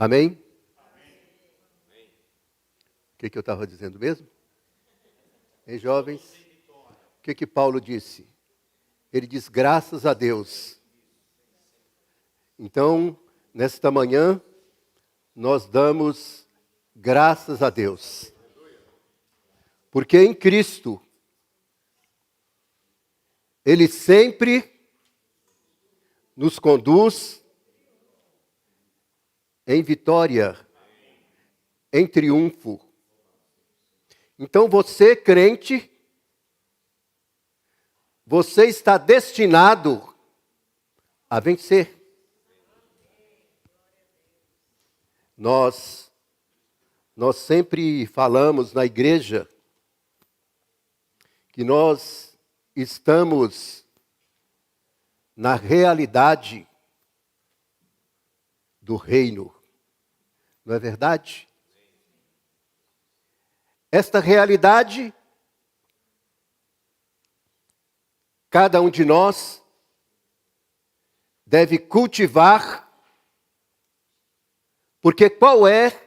Amém? O que eu estava dizendo mesmo? Hein, jovens? O que Paulo disse? Ele diz graças a Deus. Então, nesta manhã, nós damos graças a Deus. Porque em Cristo, Ele sempre nos conduz em vitória, em triunfo. Então você, crente, você está destinado a vencer. Nós sempre falamos na igreja que nós estamos na realidade do reino. Não é verdade? Esta realidade, cada um de nós deve cultivar, porque qual é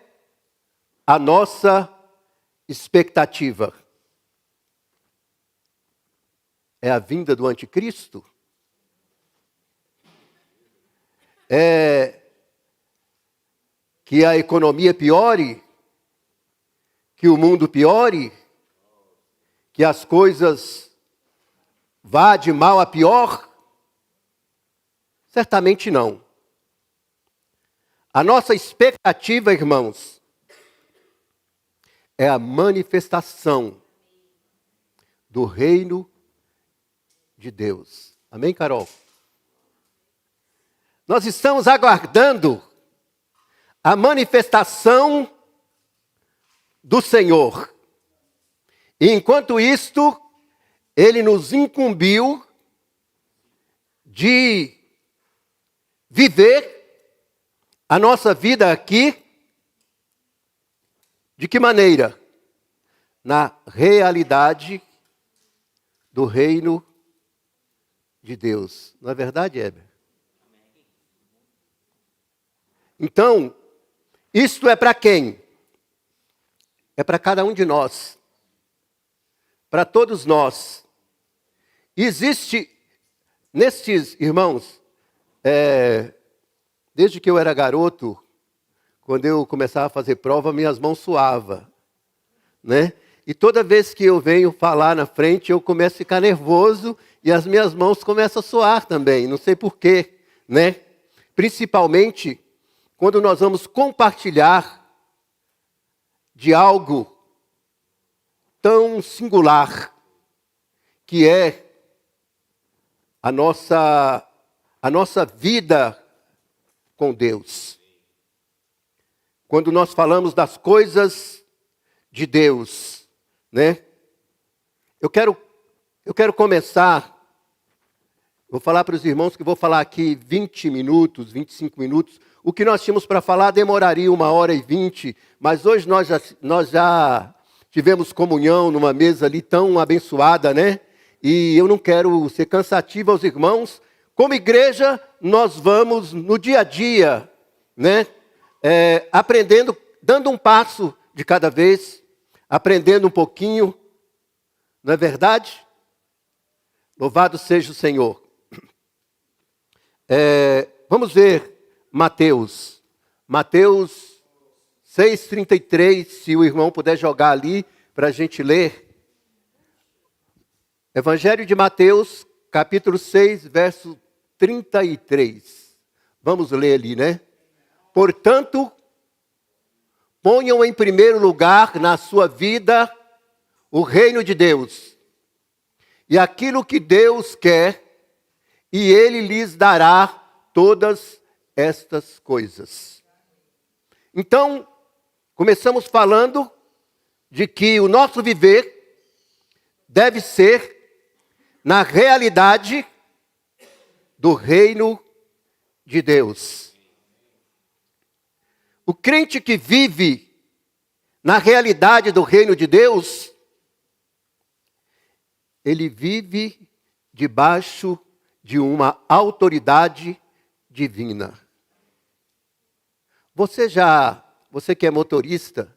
a nossa expectativa? É a vinda do anticristo? É que a economia piore? Que o mundo piore? Que as coisas vá de mal a pior? Certamente não. A nossa expectativa, irmãos, é a manifestação do reino de Deus. Amém, Carol? Nós estamos aguardando a manifestação do Senhor. E enquanto isto, Ele nos incumbiu de viver a nossa vida aqui, de que maneira? Na realidade do reino de Deus. Não é verdade, Heber? Então, isto é para quem? É para cada um de nós. Para todos nós. Existe, nestes irmãos, desde que eu era garoto, quando eu começava a fazer prova, minhas mãos suavam, né? E toda vez que eu venho falar na frente, eu começo a ficar nervoso e as minhas mãos começam a suar também, não sei porquê, né? Principalmente quando nós vamos compartilhar de algo tão singular, que é a nossa vida com Deus. Quando nós falamos das coisas de Deus, né? Eu quero começar, vou falar para os irmãos que vou falar aqui 20 minutos, 25 minutos. O que nós tínhamos para falar demoraria 1h20, mas hoje nós já tivemos comunhão numa mesa ali tão abençoada, né? E eu não quero ser cansativo aos irmãos. Como igreja, nós vamos no dia a dia, né? Aprendendo, dando um passo de cada vez, aprendendo um pouquinho, não é verdade? Louvado seja o Senhor. Vamos ver Mateus 6,33, se o irmão puder jogar ali para a gente ler. Evangelho de Mateus, capítulo 6, verso 33. Vamos ler ali, né? Portanto, ponham em primeiro lugar na sua vida o reino de Deus. E aquilo que Deus quer, e Ele lhes dará todas estas coisas. Então, começamos falando de que o nosso viver deve ser na realidade do reino de Deus. O crente que vive na realidade do reino de Deus, ele vive debaixo de uma autoridade divina. Você que é motorista,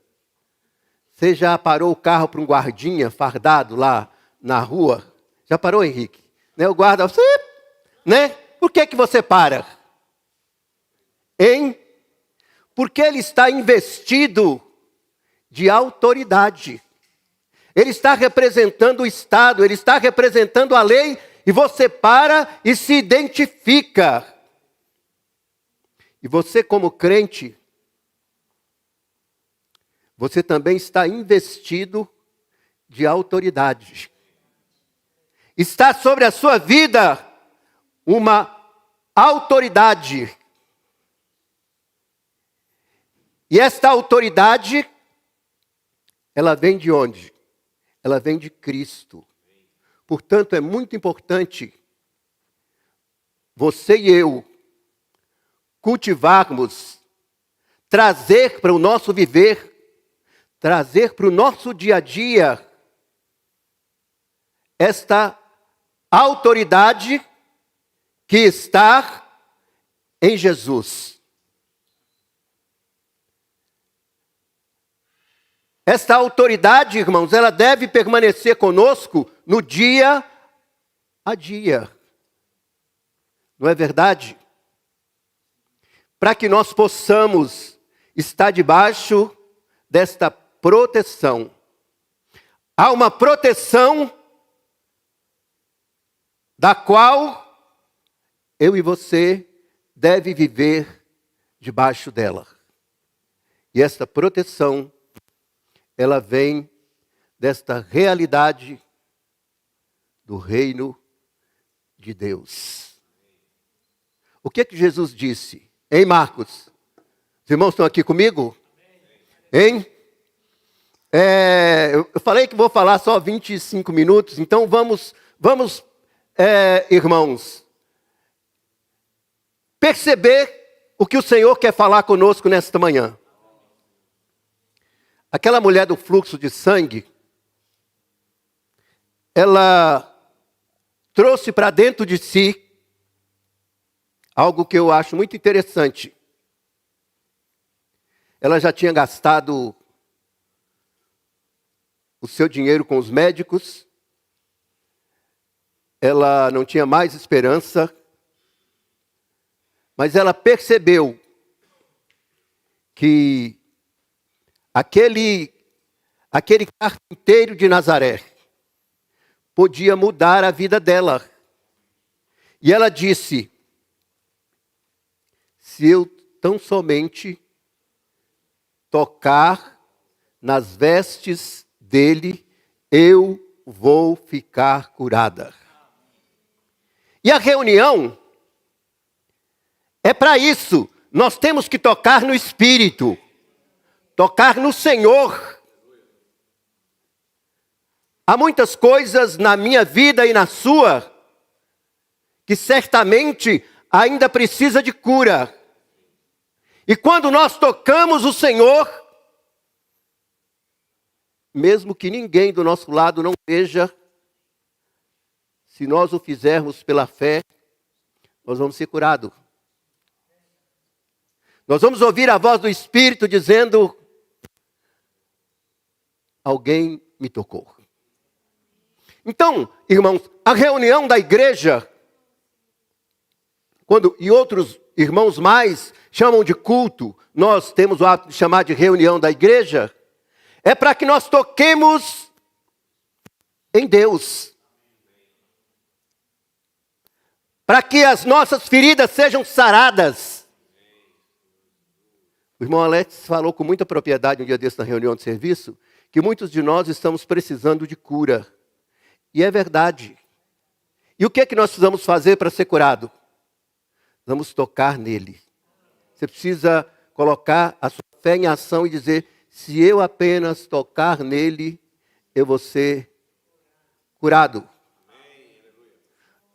você já parou o carro para um guardinha fardado lá na rua? Já parou, Henrique? Né? O guarda, você, né? Por que você para? Hein? Porque ele está investido de autoridade. Ele está representando o Estado, ele está representando a lei, e você para e se identifica. E você, como crente, você também está investido de autoridade. Está sobre a sua vida uma autoridade. E esta autoridade, ela vem de onde? Ela vem de Cristo. Portanto, é muito importante você e eu cultivarmos, trazer para o nosso viver, trazer para o nosso dia a dia esta autoridade que está em Jesus. Esta autoridade, irmãos, ela deve permanecer conosco no dia a dia. Não é verdade? Para que nós possamos estar debaixo desta proteção. Há uma proteção da qual eu e você deve viver debaixo dela. E esta proteção, ela vem desta realidade do reino de Deus. O que Jesus disse? Hein, Marcos? Os irmãos estão aqui comigo? Hein? Eu falei que vou falar só 25 minutos, então vamos, irmãos, perceber o que o Senhor quer falar conosco nesta manhã. Aquela mulher do fluxo de sangue, ela trouxe para dentro de si algo que eu acho muito interessante. Ela já tinha gastado o seu dinheiro com os médicos, ela não tinha mais esperança, mas ela percebeu que aquele carpinteiro de Nazaré podia mudar a vida dela. E ela disse: se eu tão somente tocar nas vestes dele, eu vou ficar curada. E a reunião é para isso. Nós temos que tocar no Espírito. Tocar no Senhor. Há muitas coisas na minha vida e na sua que certamente ainda precisa de cura. E quando nós tocamos o Senhor, mesmo que ninguém do nosso lado não veja, se nós o fizermos pela fé, nós vamos ser curados. Nós vamos ouvir a voz do Espírito dizendo: alguém me tocou. Então, irmãos, a reunião da igreja, e outros irmãos mais chamam de culto, nós temos o hábito de chamar de reunião da igreja, é para que nós toquemos em Deus. Para que as nossas feridas sejam saradas. O irmão Alex falou com muita propriedade um dia desse na reunião de serviço, que muitos de nós estamos precisando de cura. E é verdade. E o que é que nós precisamos fazer para ser curado? Vamos tocar nele. Você precisa colocar a sua fé em ação e dizer: se eu apenas tocar nele, eu vou ser curado.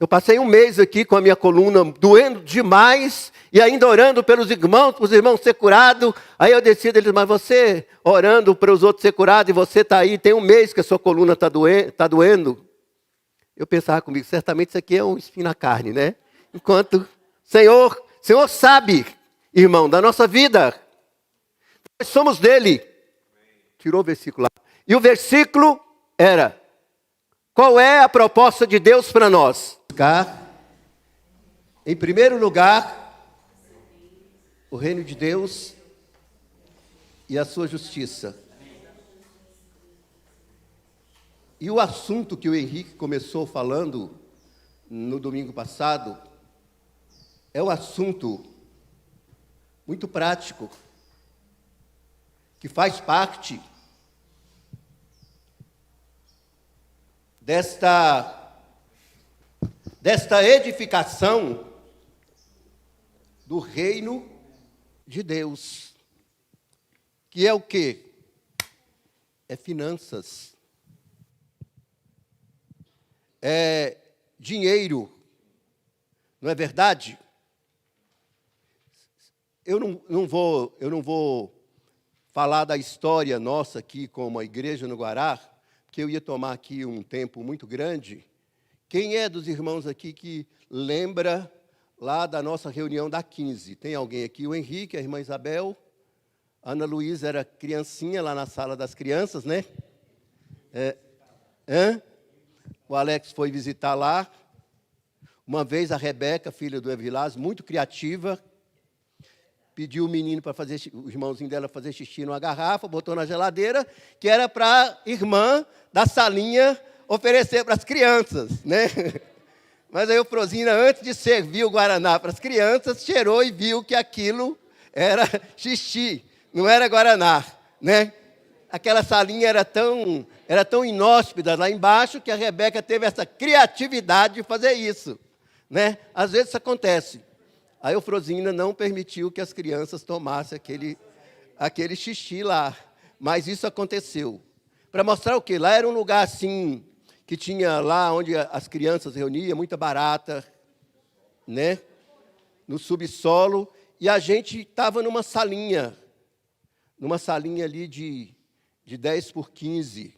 Eu passei um mês aqui com a minha coluna doendo demais e ainda orando pelos irmãos, para os irmãos ser curados. Aí eu decido, eles: mas você orando para os outros ser curados e você está aí, tem um mês que a sua coluna está doendo. Eu pensava comigo, certamente isso aqui é um espinho na carne, né? Enquanto Senhor sabe, irmão, da nossa vida. nós somos dele. Tirou o versículo lá. E o versículo era: qual é a proposta de Deus para nós? Em primeiro lugar, o reino de Deus e a sua justiça. E o assunto que o Henrique começou falando no domingo passado é um assunto muito prático, que faz parte desta edificação do reino de Deus, que é o quê? É finanças, é dinheiro, não é verdade? Eu não vou falar da história nossa aqui como a igreja no Guará, porque eu ia tomar aqui um tempo muito grande. Quem é dos irmãos aqui que lembra lá da nossa reunião da 15? Tem alguém aqui? O Henrique, a irmã Isabel, a Ana Luísa era criancinha lá na sala das crianças, né? O Alex foi visitar lá. Uma vez a Rebeca, filha do Evilás, muito criativa, pediu o menino para fazer, o irmãozinho dela fazer xixi numa garrafa, botou na geladeira, que era para a irmã da salinha oferecer para as crianças, né? Mas aí o Frosina, antes de servir o Guaraná para as crianças, cheirou e viu que aquilo era xixi, não era Guaraná, né? Aquela salinha era tão inóspita lá embaixo que a Rebeca teve essa criatividade de fazer isso, né? Às vezes isso acontece. Aí o Frosina não permitiu que as crianças tomassem aquele xixi lá. Mas isso aconteceu. Para mostrar o quê? Lá era um lugar assim, que tinha lá onde as crianças reuniam, muita barata, né? No subsolo. E a gente estava numa salinha ali de 10 por 15.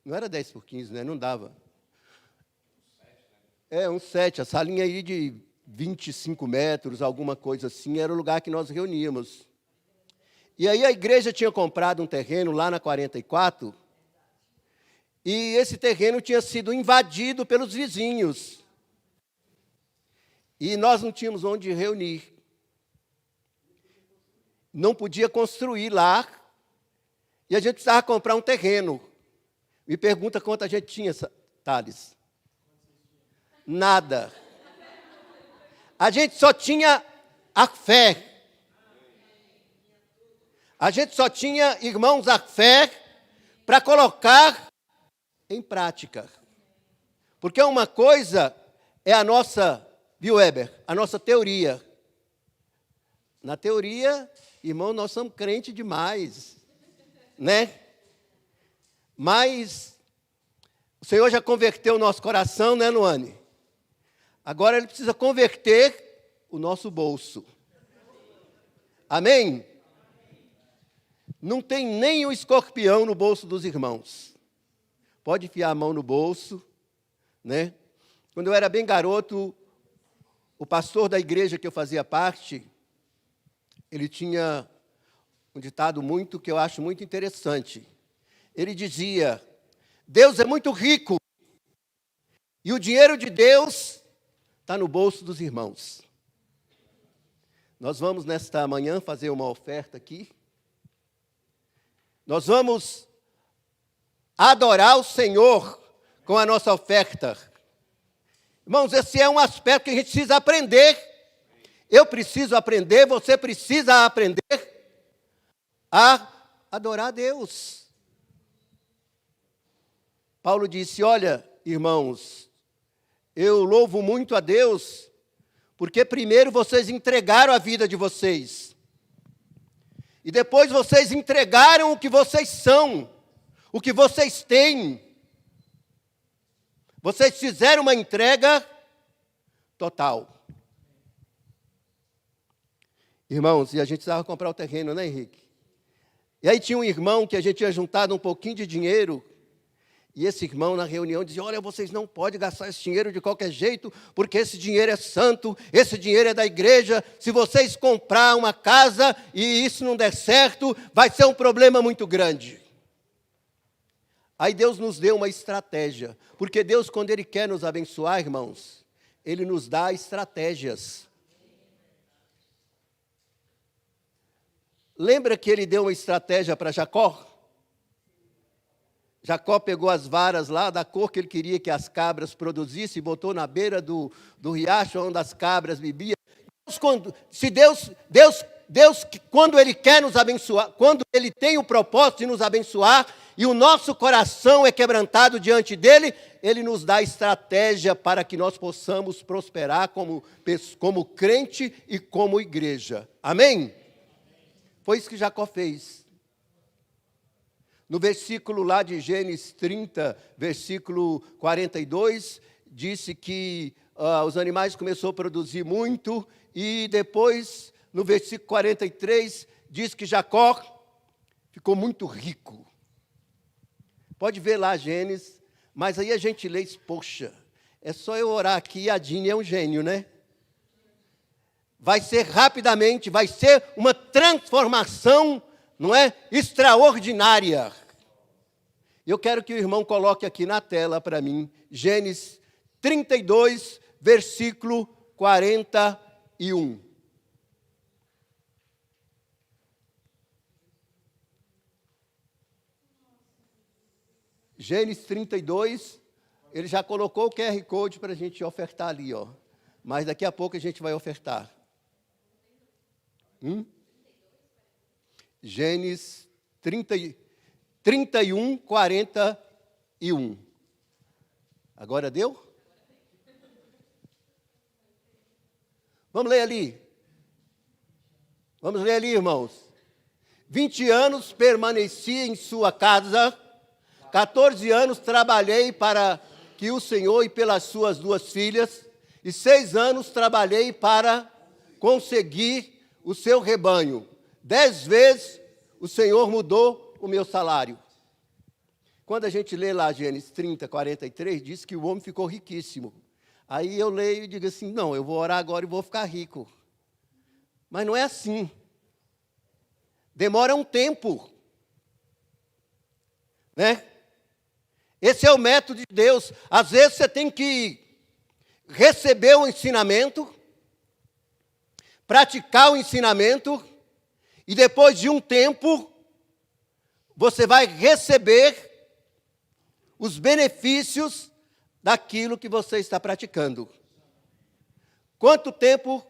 Não era 10 por 15, né? Não dava. Uns 7. A salinha aí de 25 metros, alguma coisa assim, era o lugar que nós reuníamos. E aí a igreja tinha comprado um terreno lá na 44, e esse terreno tinha sido invadido pelos vizinhos. E nós não tínhamos onde reunir. Não podia construir lá, e a gente precisava comprar um terreno. Me pergunta quanto a gente tinha, Thales. Nada. A gente só tinha a fé. A gente só tinha, irmãos, a fé para colocar em prática. Porque uma coisa é a nossa, viu, Weber? A nossa teoria. Na teoria, irmão, nós somos crentes demais, né? Mas o Senhor já converteu o nosso coração, né, Luane? Agora Ele precisa converter o nosso bolso. Amém? Não tem nem um escorpião no bolso dos irmãos. Pode enfiar a mão no bolso, né? Quando eu era bem garoto, o pastor da igreja que eu fazia parte, ele tinha um ditado que eu acho muito interessante. Ele dizia: Deus é muito rico e o dinheiro de Deus está no bolso dos irmãos. Nós vamos nesta manhã fazer uma oferta aqui. Nós vamos adorar o Senhor com a nossa oferta. Irmãos, esse é um aspecto que a gente precisa aprender. Eu preciso aprender, você precisa aprender a adorar a Deus. Paulo disse: olha, irmãos, eu louvo muito a Deus, porque primeiro vocês entregaram a vida de vocês. E depois vocês entregaram o que vocês são, o que vocês têm. Vocês fizeram uma entrega total. Irmãos, e a gente precisava comprar o terreno, né, Henrique? E aí tinha um irmão que a gente tinha juntado um pouquinho de dinheiro, E esse irmão na reunião dizia, olha, vocês não podem gastar esse dinheiro de qualquer jeito, porque esse dinheiro é santo, esse dinheiro é da igreja. Se vocês comprar uma casa e isso não der certo, vai ser um problema muito grande. Aí Deus nos deu uma estratégia, porque Deus, quando Ele quer nos abençoar, irmãos, Ele nos dá estratégias. Lembra que Ele deu uma estratégia para Jacó? Jacó pegou as varas lá da cor que ele queria que as cabras produzissem e botou na beira do riacho onde as cabras bebiam. Deus, quando Ele quer nos abençoar, quando Ele tem o propósito de nos abençoar e o nosso coração é quebrantado diante dEle, Ele nos dá estratégia para que nós possamos prosperar como crente e como igreja. Amém? Foi isso que Jacó fez. No versículo lá de Gênesis 30, versículo 42, disse que os animais começaram a produzir muito, e depois, no versículo 43, diz que Jacó ficou muito rico. Pode ver lá Gênesis, mas aí a gente lê, poxa, é só eu orar aqui, a Dini é um gênio, né? Vai ser rapidamente, vai ser uma transformação, não é? Extraordinária. Eu quero que o irmão coloque aqui na tela para mim, Gênesis 32, versículo 41. Gênesis 32, ele já colocou o QR Code para a gente ofertar ali, ó. Mas daqui a pouco a gente vai ofertar. Gênesis 31, 41. Agora deu? Vamos ler ali. Vamos ler ali, irmãos. 20 anos permaneci em sua casa, 14 anos trabalhei para que o Senhor e pelas suas 2 filhas, e 6 anos trabalhei para conseguir o seu rebanho. 10 vezes o Senhor mudou o meu salário. Quando a gente lê lá Gênesis 30, 43, diz que o homem ficou riquíssimo. Aí eu leio e digo assim, não, eu vou orar agora e vou ficar rico. Mas não é assim. Demora um tempo. Né? Esse é o método de Deus. Às vezes você tem que receber o ensinamento, praticar o ensinamento, e depois de um tempo, você vai receber os benefícios daquilo que você está praticando. Quanto tempo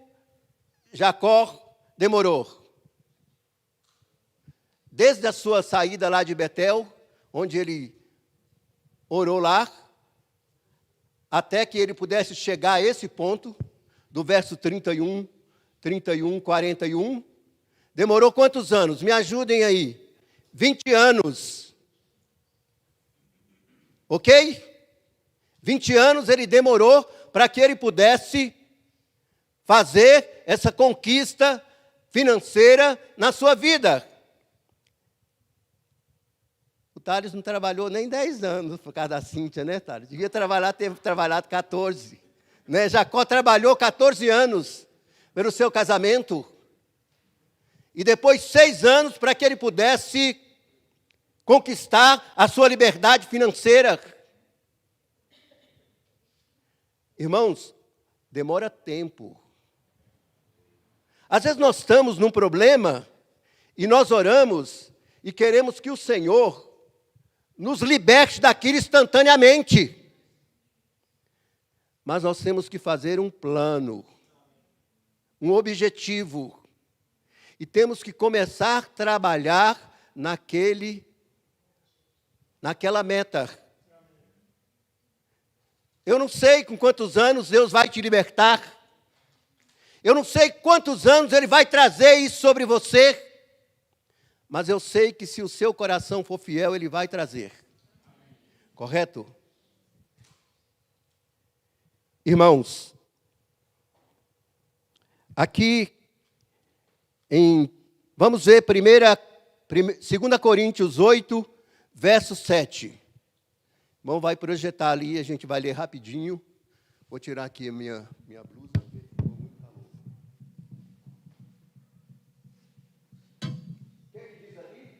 Jacó demorou? Desde a sua saída lá de Betel, onde ele orou lá, até que ele pudesse chegar a esse ponto, do verso 31, 41, demorou quantos anos? Me ajudem aí. 20 anos. Ok? 20 anos ele demorou para que ele pudesse fazer essa conquista financeira na sua vida. O Thales não trabalhou nem 10 anos por causa da Cíntia, né, Thales? Devia ter trabalhado 14. Né? Jacó trabalhou 14 anos pelo seu casamento. E depois 6 anos para que ele pudesse conquistar a sua liberdade financeira. Irmãos, demora tempo. Às vezes nós estamos num problema e nós oramos e queremos que o Senhor nos liberte daquilo instantaneamente. Mas nós temos que fazer um plano, um objetivo. E temos que começar a trabalhar naquela meta. Eu não sei com quantos anos Deus vai te libertar. Eu não sei quantos anos Ele vai trazer isso sobre você. Mas eu sei que se o seu coração for fiel, Ele vai trazer. Correto? Irmãos, aqui vamos ver 2 Coríntios 8, verso 7. Irmão, vai projetar ali, a gente vai ler rapidinho. Vou tirar aqui a minha blusa, porque ficou muito calor. O que ele diz ali?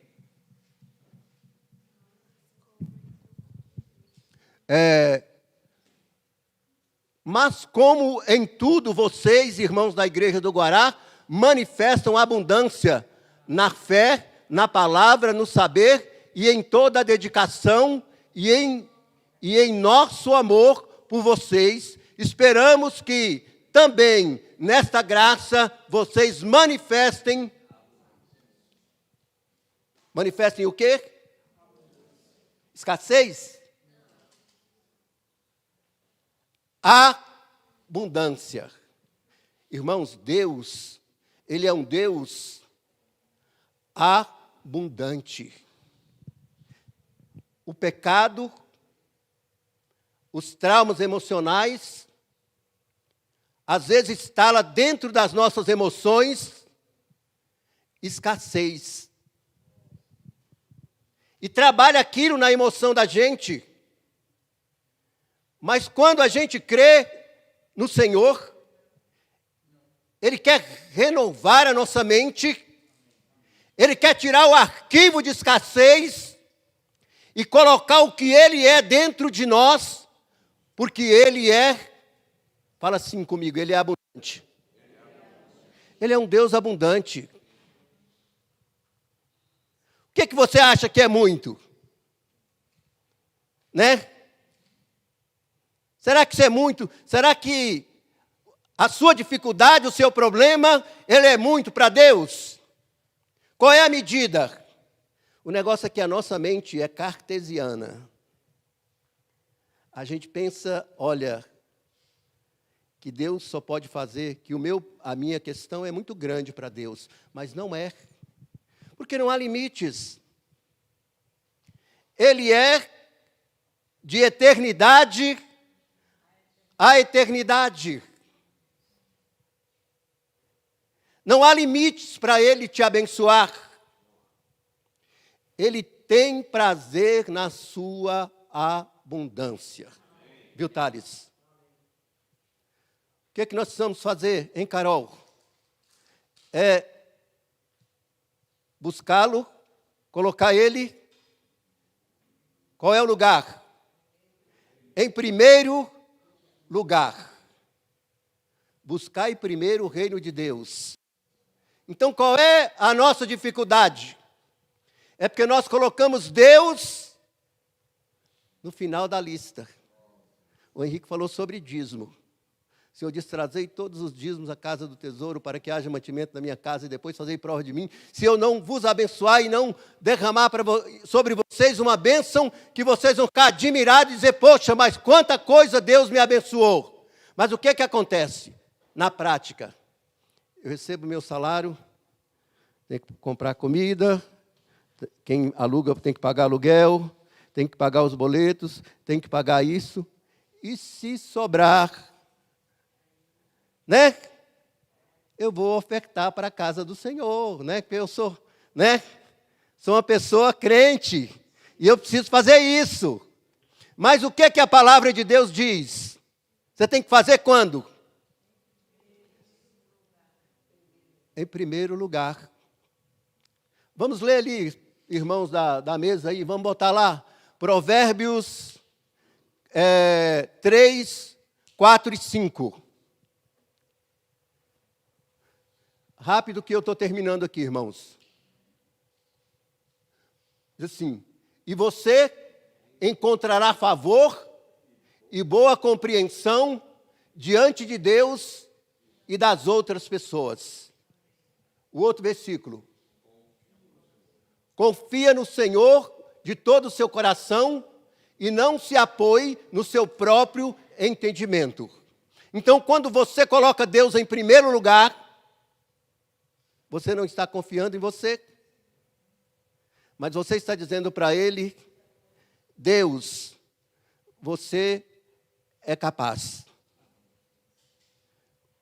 Mas como em tudo vocês, irmãos da Igreja do Guará, manifestam abundância na fé, na palavra, no saber e em toda a dedicação e em nosso amor por vocês, esperamos que também nesta graça vocês manifestem o quê? Escassez? Abundância. Irmãos, Deus, Ele é um Deus abundante. O pecado, os traumas emocionais, às vezes instala dentro das nossas emoções escassez. E trabalha aquilo na emoção da gente. Mas quando a gente crê no Senhor, Ele quer renovar a nossa mente, Ele quer tirar o arquivo de escassez e colocar o que Ele é dentro de nós, porque Ele é, fala assim comigo, Ele é abundante. Ele é um Deus abundante. O que você acha que é muito? Né? Será que isso é muito? Será que a sua dificuldade, o seu problema, ele é muito para Deus? Qual é a medida? O negócio é que a nossa mente é cartesiana. A gente pensa, olha, que Deus só pode fazer, que a minha questão é muito grande para Deus, mas não é. Porque não há limites. Ele é de eternidade a eternidade. Não há limites para Ele te abençoar. Ele tem prazer na sua abundância. Viu, Thales? O que é que nós precisamos fazer, hein, Carol? É buscá-lo, colocar Ele. Qual é o lugar? Em primeiro lugar. Buscai primeiro o reino de Deus. Então, qual é a nossa dificuldade? É porque nós colocamos Deus no final da lista. O Henrique falou sobre dízimo. O Senhor disse, trazei todos os dízimos à casa do tesouro, para que haja mantimento na minha casa, e depois fazei prova de mim. Se eu não vos abençoar e não derramar sobre vocês uma bênção, que vocês vão ficar admirados e dizer, poxa, mas quanta coisa Deus me abençoou. Mas o que acontece? Na prática, eu recebo meu salário, tenho que comprar comida, quem aluga tem que pagar aluguel, tem que pagar os boletos, tem que pagar isso. E se sobrar, né? Eu vou ofertar para a casa do Senhor, né? Porque eu sou, né? Sou uma pessoa crente e eu preciso fazer isso. Mas o que a palavra de Deus diz? Você tem que fazer quando? Em primeiro lugar. Vamos ler ali, irmãos da mesa aí, vamos botar lá, Provérbios 3, 4 e 5. Rápido que eu estou terminando aqui, irmãos. Diz assim, e você encontrará favor e boa compreensão diante de Deus e das outras pessoas. O outro versículo. Confia no Senhor de todo o seu coração e não se apoie no seu próprio entendimento. Então, quando você coloca Deus em primeiro lugar, você não está confiando em você, mas você está dizendo para Ele, Deus, você é capaz.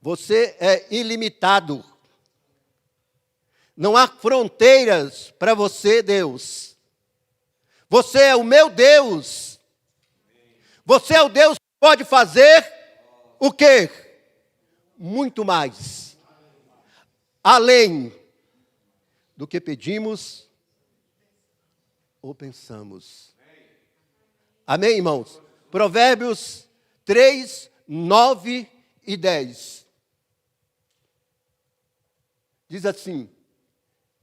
Você é ilimitado. Não há fronteiras para você, Deus. Você é o meu Deus. Você é o Deus que pode fazer o quê? Muito mais. Além do que pedimos ou pensamos. Amém, irmãos? Provérbios 3, 9 e 10. Diz assim,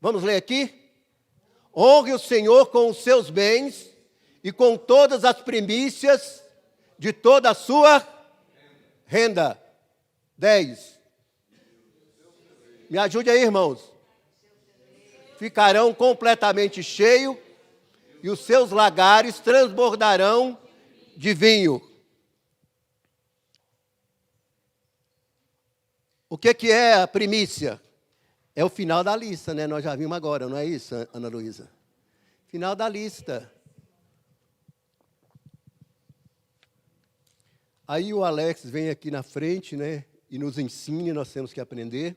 vamos ler aqui? Honre o Senhor com os seus bens e com todas as primícias de toda a sua renda. 10. Me ajude aí, irmãos. Ficarão completamente cheios e os seus lagares transbordarão de vinho. O que é a primícia? É o final da lista, né? Nós já vimos agora, não é isso, Ana Luísa? Final da lista. Aí o Alex vem aqui na frente, né? E nos ensina, nós temos que aprender,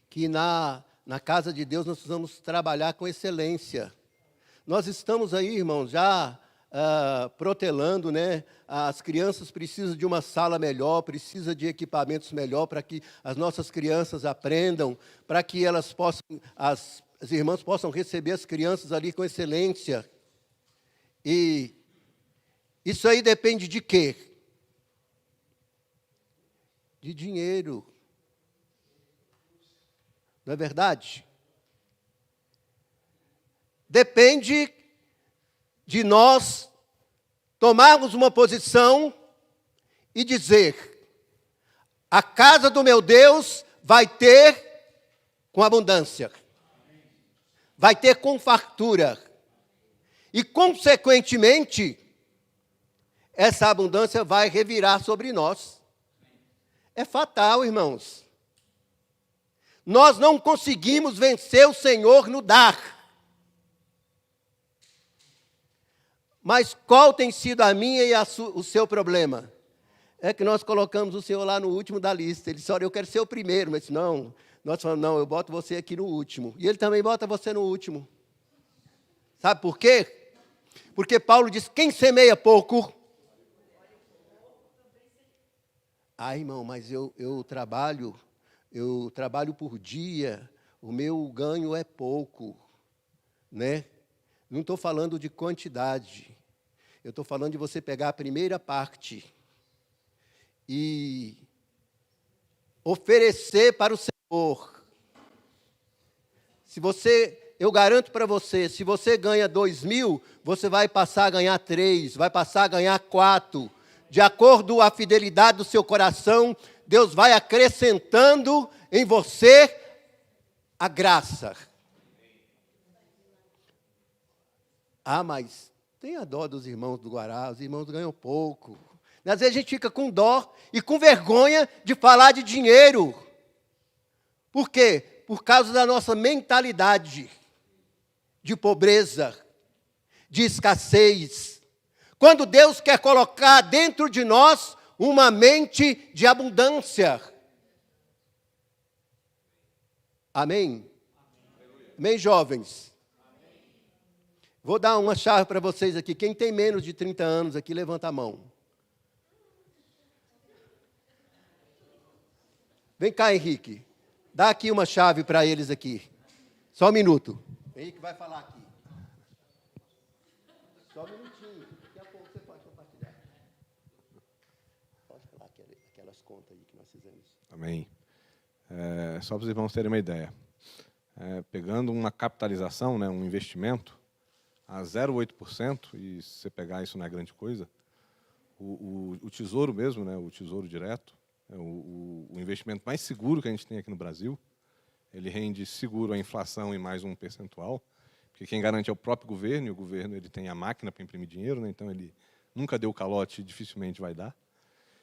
que na casa de Deus nós precisamos trabalhar com excelência. Nós estamos aí, irmãos, já protelando, né? As crianças precisam de uma sala melhor, precisam de equipamentos melhor para que as nossas crianças aprendam, para que elas possam, as irmãs possam receber as crianças ali com excelência. E isso aí depende de quê? De dinheiro. Não é verdade? Depende de nós tomarmos uma posição e dizer: a casa do meu Deus vai ter com abundância, vai ter com fartura, e consequentemente, essa abundância vai revirar sobre nós. É fatal, irmãos. Nós não conseguimos vencer o Senhor no dar. Mas qual tem sido a minha e o seu problema? É que nós colocamos o Senhor lá no último da lista. Ele disse, olha, eu quero ser o primeiro. Mas não, nós falamos, não, eu boto você aqui no último. E ele também bota você no último. Sabe por quê? Porque Paulo diz, quem semeia pouco... Ah, irmão, mas eu trabalho por dia, o meu ganho é pouco, né? Não estou falando de quantidade, eu estou falando de você pegar a primeira parte e oferecer para o Senhor. Eu garanto para você, se você ganha 2.000, você vai passar a ganhar 3, vai passar a ganhar 4. De acordo com a fidelidade do seu coração, Deus vai acrescentando em você a graça. Ah, mas tenha dó dos irmãos do Guará, os irmãos ganham pouco. Às vezes a gente fica com dó e com vergonha de falar de dinheiro. Por quê? Por causa da nossa mentalidade de pobreza, de escassez. Quando Deus quer colocar dentro de nós uma mente de abundância. Amém? Amém, jovens? Vou dar uma chave para vocês aqui. Quem tem menos de 30 anos aqui, levanta a mão. Vem cá, Henrique. Dá aqui uma chave para eles aqui. Só um minuto. Henrique vai falar aqui. Só um minutinho. Daqui a pouco você pode compartilhar. Pode falar aquelas contas aí que nós fizemos. Amém. Só para os irmãos terem uma ideia. Pegando uma capitalização, né, um investimento, a 0,8%, e se você pegar isso não é grande coisa, o tesouro mesmo, né, o tesouro direto, o investimento mais seguro que a gente tem aqui no Brasil, ele rende seguro a inflação em mais um percentual, porque quem garante é o próprio governo, e o governo ele tem a máquina para imprimir dinheiro, né, então ele nunca deu calote e dificilmente vai dar.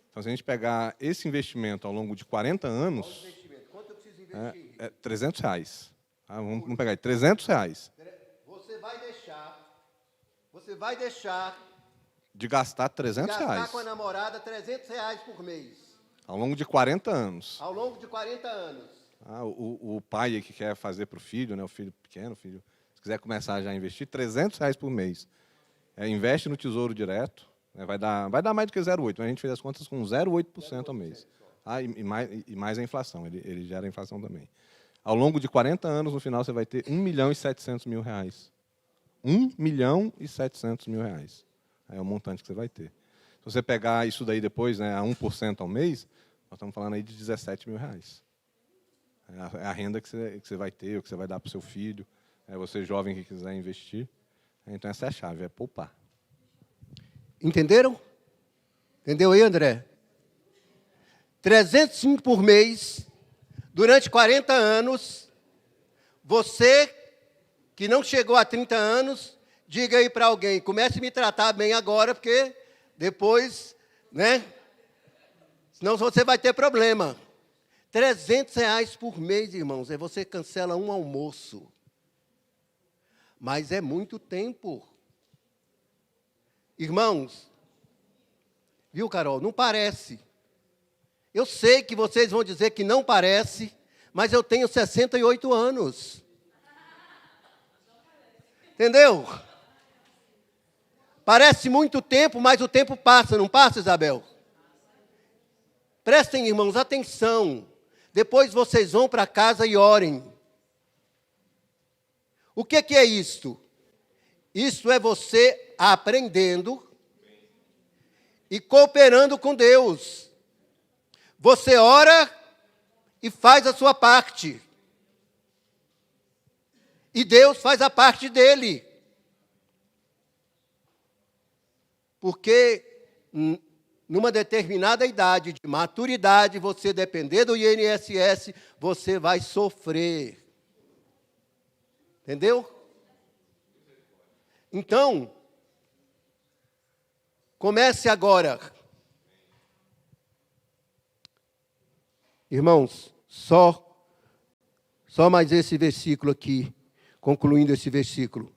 Então, se a gente pegar esse investimento ao longo de 40 anos... Quanto eu preciso investir? R$300. Vamos pegar aí, R$300. Você vai deixar de gastar R$300. Gastar com a namorada R$300 por mês. Ao longo de 40 anos. Ao longo de 40 anos. O pai que quer fazer para o filho, né, o filho pequeno, se quiser começar já a investir, R$300 por mês. Investe no Tesouro Direto, né? Vai dar mais do que 0,8%, mas a gente fez as contas com 0,8% ao mês. E mais a inflação, ele gera a inflação também. Ao longo de 40 anos, no final, você vai ter R$1.700.000. R$1.700.000. É o montante que você vai ter. Se você pegar isso daí depois, né, a 1% ao mês, nós estamos falando aí de R$17.000. É a renda que você vai ter, o que você vai dar para o seu filho, você jovem que quiser investir. Então, essa é a chave, é poupar. Entenderam? Entendeu aí, André? 305 por mês, durante 40 anos. Você que não chegou a 30 anos, diga aí para alguém, comece a me tratar bem agora, porque depois, né? Senão você vai ter problema. R$300 por mês, irmãos, aí você cancela um almoço. Mas é muito tempo. Irmãos, viu, Carol? Não parece. Eu sei que vocês vão dizer que não parece, mas eu tenho 68 anos. Entendeu? Parece muito tempo, mas o tempo passa, não passa, Isabel? Prestem, irmãos, atenção. Depois vocês vão para casa e orem. O que é isto? Isto é você aprendendo e cooperando com Deus. Você ora e faz a sua parte. E Deus faz a parte dele. Porque numa determinada idade de maturidade, você depender do INSS, você vai sofrer. Entendeu? Então, comece agora. Irmãos, só mais esse versículo aqui, concluindo esse versículo.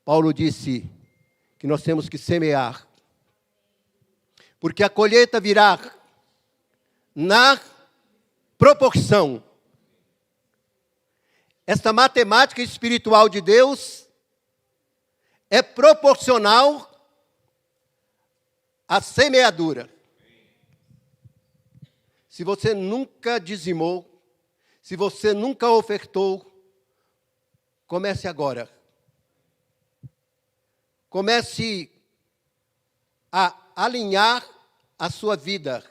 Paulo disse que nós temos que semear, porque a colheita virá na proporção. Esta matemática espiritual de Deus é proporcional à semeadura. Se você nunca dizimou, se você nunca ofertou, comece agora. Comece a alinhar a sua vida.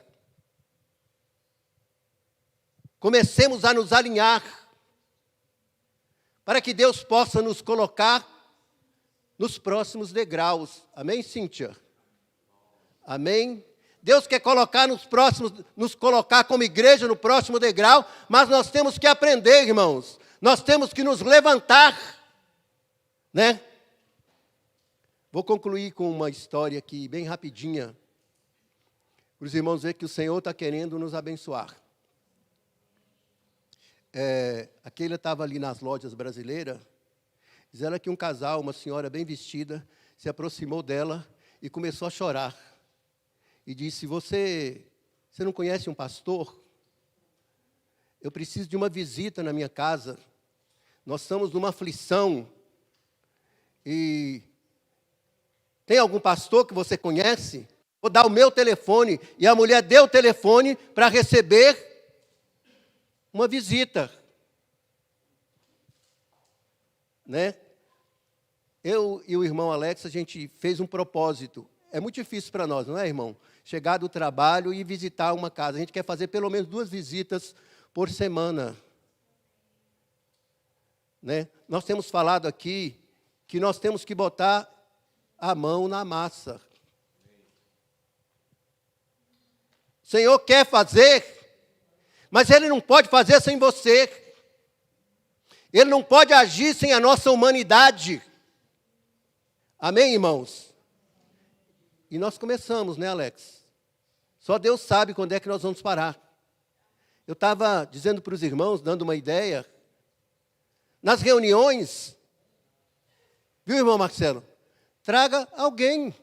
Comecemos a nos alinhar para que Deus possa nos colocar nos próximos degraus. Amém, Cíntia? Amém? Deus quer nos colocar como igreja no próximo degrau, mas nós temos que aprender, irmãos. Nós temos que nos levantar, né? Vou concluir com uma história aqui, bem rapidinha, para os irmãos verem que o Senhor está querendo nos abençoar. Aquela estava ali nas lojas brasileiras, diz ela que um casal, uma senhora bem vestida, se aproximou dela e começou a chorar. E disse, você não conhece um pastor? Eu preciso de uma visita na minha casa. Nós estamos numa aflição. E tem algum pastor que você conhece? Vou dar o meu telefone. E a mulher deu o telefone para receber uma visita. Né? Eu e o irmão Alex, a gente fez um propósito. É muito difícil para nós, não é, irmão? Chegar do trabalho e visitar uma casa. A gente quer fazer pelo menos 2 visitas por semana. Né? Nós temos falado aqui que nós temos que botar a mão na massa. O Senhor quer fazer, mas Ele não pode fazer sem você. Ele não pode agir sem a nossa humanidade. Amém, irmãos? E nós começamos, né, Alex? Só Deus sabe quando é que nós vamos parar. Eu estava dizendo para os irmãos, dando uma ideia, nas reuniões, viu, irmão Marcelo? Traga alguém.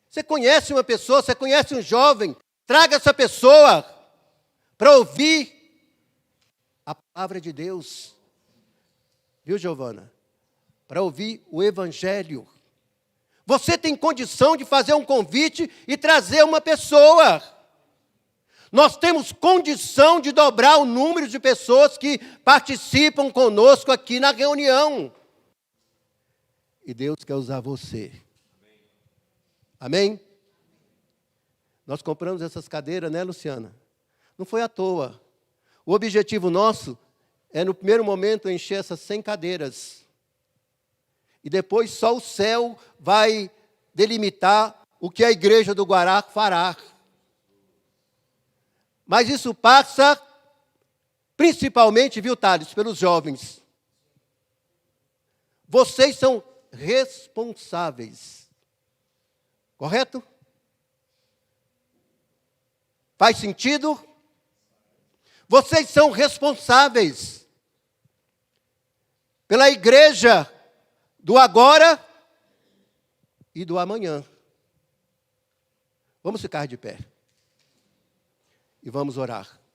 Você conhece uma pessoa, você conhece um jovem, traga essa pessoa para ouvir a palavra de Deus. Viu, Giovana? Para ouvir o Evangelho. Você tem condição de fazer um convite e trazer uma pessoa. Nós temos condição de dobrar o número de pessoas que participam conosco aqui na reunião. E Deus quer usar você. Amém? Nós compramos essas cadeiras, né, Luciana? Não foi à toa. O objetivo nosso é, no primeiro momento, encher essas 100 cadeiras. E depois só o céu vai delimitar o que a igreja do Guará fará. Mas isso passa, principalmente, viu, Thales, pelos jovens. Vocês são responsáveis. Correto? Faz sentido? Vocês são responsáveis pela igreja do agora e do amanhã. Vamos ficar de pé. E vamos orar.